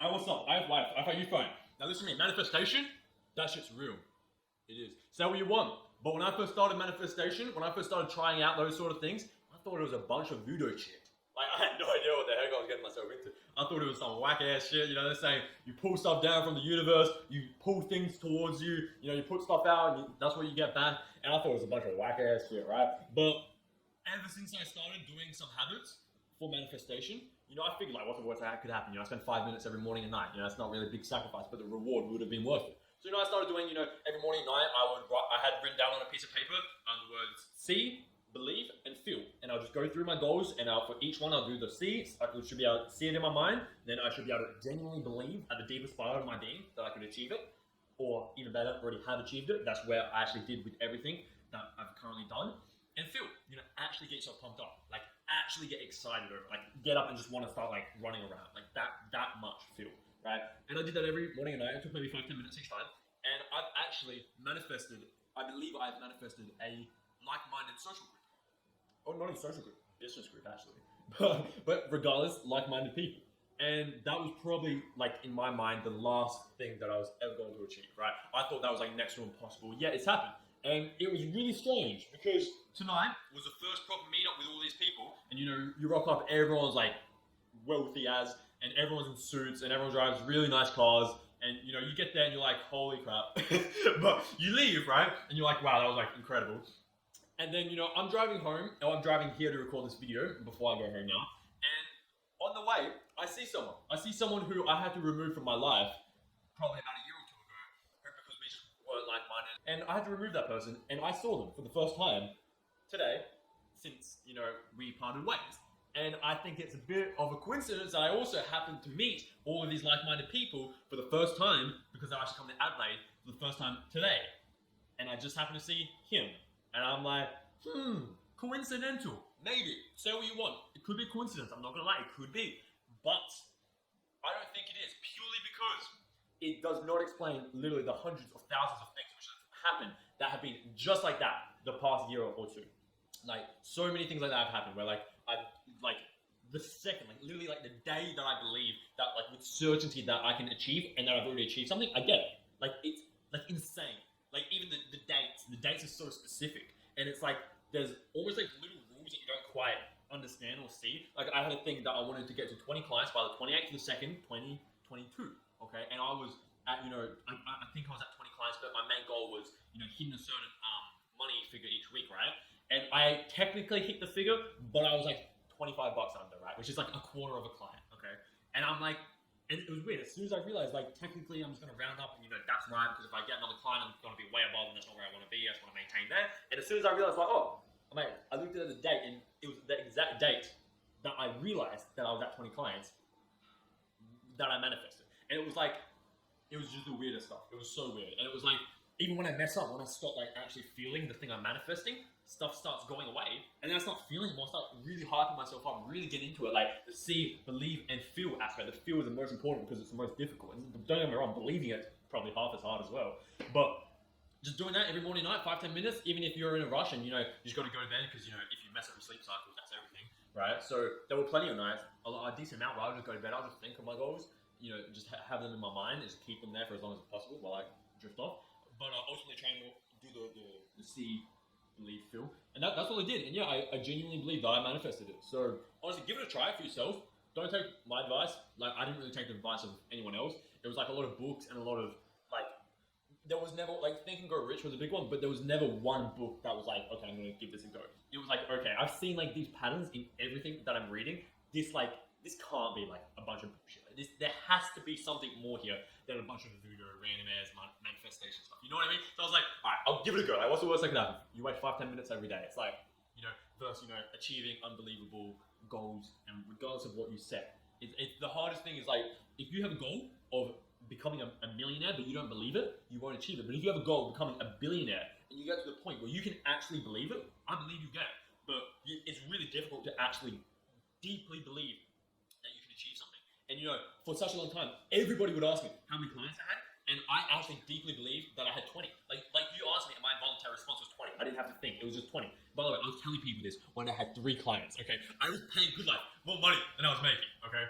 Hey, what's up? IFYF, I thought you fine. Now listen to me, manifestation, that shit's real. It is. Say what you want. But when I first started manifestation, when I first started trying out those sort of things, I thought it was a bunch of voodoo shit. Like, I had no idea what the heck I was getting myself into. I thought it was some whack ass shit. You know, they're saying you pull stuff down from the universe, you pull things towards you, you know, you put stuff out, and that's what you get back. And I thought it was a bunch of whack ass shit, right? But ever since I started doing some habits for manifestation, you know, I figured like, what's the worst that could happen? You know, I spend 5 minutes every morning and night. You know, that's not really a big sacrifice, but the reward would have been worth it. So, you know, I started doing, you know, every morning and night, I had written down on a piece of paper the words see, believe, and feel. And I'll just go through my goals, and for each one, I'll do the see. I should be able to see it in my mind. Then I should be able to genuinely believe at the deepest part of my being that I could achieve it. Or even better, already have achieved it. That's where I actually did with everything that I've currently done. And feel, you know, actually get yourself pumped up. Like, actually get excited over it. Like, get up and just want to start, like, running around. Like, that much feel, right? And I did that every morning and night. It took maybe 5-10 minutes each time. And I've actually manifested, I believe I've manifested a like-minded social group. Oh, not a social group, business group, actually. But regardless, like-minded people. And that was probably, like, in my mind, the last thing that I was ever going to achieve, right? I thought that was, like, next to impossible. Yeah, it's happened. And it was really strange because tonight was the first proper meetup with all these people. And, you know, you rock up, everyone's, like, wealthy as, and everyone's in suits, and everyone drives really nice cars. And, you know, you get there and you're like, holy crap. But you leave, right? And you're like, wow, that was, like, incredible. And then, you know, I'm driving home, or I'm driving here to record this video before I go home now. And on the way, I see someone. I see someone who I had to remove from my life probably about a year or two ago, because we just weren't like-minded. And I had to remove that person, and I saw them for the first time today since, you know, we parted ways. And I think it's a bit of a coincidence that I also happened to meet all of these like-minded people for the first time, because I actually come to Adelaide for the first time today. And I just happened to see him. And I'm like, coincidental. Maybe. Say what you want. It could be a coincidence. I'm not going to lie. It could be. But I don't think it is. Purely because it does not explain literally the hundreds of thousands of things which have happened that have been just like that the past year or two. Like, so many things like that have happened where, like, the second, like, literally, like, the day that I believe that, like, with certainty that I can achieve and that I've already achieved something, I get it. Like, it's, like, insane. Like, even the dates are so specific. And it's like, there's almost like little rules that you don't quite understand or see. Like, I had a thing that I wanted to get to 20 clients by the 28th of the 2nd, 2022, okay? And I was at, you know, I think I was at 20 clients, but my main goal was, you know, hitting a certain money figure each week, right? And I technically hit the figure, but I was like $25 under, right? Which is like a quarter of a client, okay? And I'm like, and it was weird. As soon as I realized, like, technically I'm just going to round up and, you know, that's right, because if I get another client, I'm going to be way above and that's not where I want to be. I just want to maintain that. And as soon as I realized, like, oh, mate, I looked at the date and it was the exact date that I realized that I was at 20 clients that I manifested. And it was like, it was just the weirdest stuff. It was so weird. And it was like, even when I mess up, when I stop, like, actually feeling the thing I'm manifesting, stuff starts going away, and then I start feeling more, I start really hyping myself up, really get into it, like the see, believe, and feel aspect. The feel is the most important because it's the most difficult, and don't get me wrong, believing it's probably half as hard as well, but just doing that every morning night, 5-10 minutes, even if you're in a rush and, you know, you just got to go to bed because, you know, if you mess up your sleep cycle, that's everything, right? So there were plenty of nights, a decent amount where I would just go to bed, I'll just think of my goals, you know, just have them in my mind, just keep them there for as long as possible while I drift off, but ultimately trying to do the see, believe, feel, and that's what I did. And yeah, I genuinely believe that I manifested it. So honestly, give it a try for yourself. Don't take my advice. Like, I didn't really take the advice of anyone else. It was like a lot of books and a lot of, like, there was never, like, Think and Grow Rich was a big one, but there was never one book that was like, okay, I'm gonna give this a go. It was like, okay, I've seen like these patterns in everything that I'm reading. This can't be like a bunch of bullshit. There has to be something more here than a bunch of voodoo, random ass manifestation stuff. You know what I mean? So I was like, all right, I'll give it a go. Like, what's the worst that could happen? You wait 5-10 minutes every day. It's like, you know, first, you know, achieving unbelievable goals, and regardless of what you set, it's the hardest thing is, like, if you have a goal of becoming a millionaire but you don't believe it, you won't achieve it. But if you have a goal of becoming a billionaire and you get to the point where you can actually believe it, I believe you get it. But it's really difficult to actually deeply believe that you can achieve something. And, you know, for such a long time, everybody would ask me how many clients I had, and I actually deeply believed that I had 20. Like you asked me, and my involuntary response was 20. I didn't have to think. It was just 20. By the way, I was telling people this when I had 3 clients, okay? I was paying good life, more money than I was making, okay?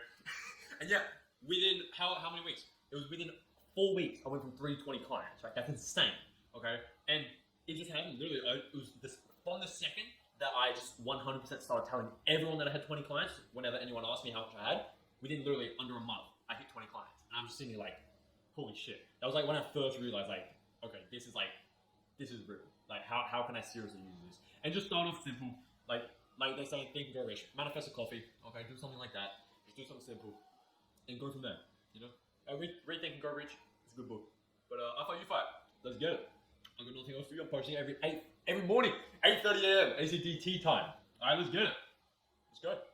And yeah, within how many weeks? It was within 4 weeks. I went from 3 to 20 clients. Right, that's insane. Okay, and it just happened literally. It was this from the second that I just 100% started telling everyone that I had 20 clients. Whenever anyone asked me how much I had, within literally under a month, I hit 20 clients, and I'm just sitting there like, holy shit. That was like when I first realized, like, okay, this is real. Like, how can I seriously use this? And just start off simple, like they say, think and grow rich. Manifest a coffee. Okay, do something like that. Just do something simple, and go from there. You know, read Think and Grow Rich. It's a good book. But IFYF, let's get it. I've got nothing else for you. I'm posting every morning, 8:30 a.m. ACDT time. All right, let's get it. Let's go.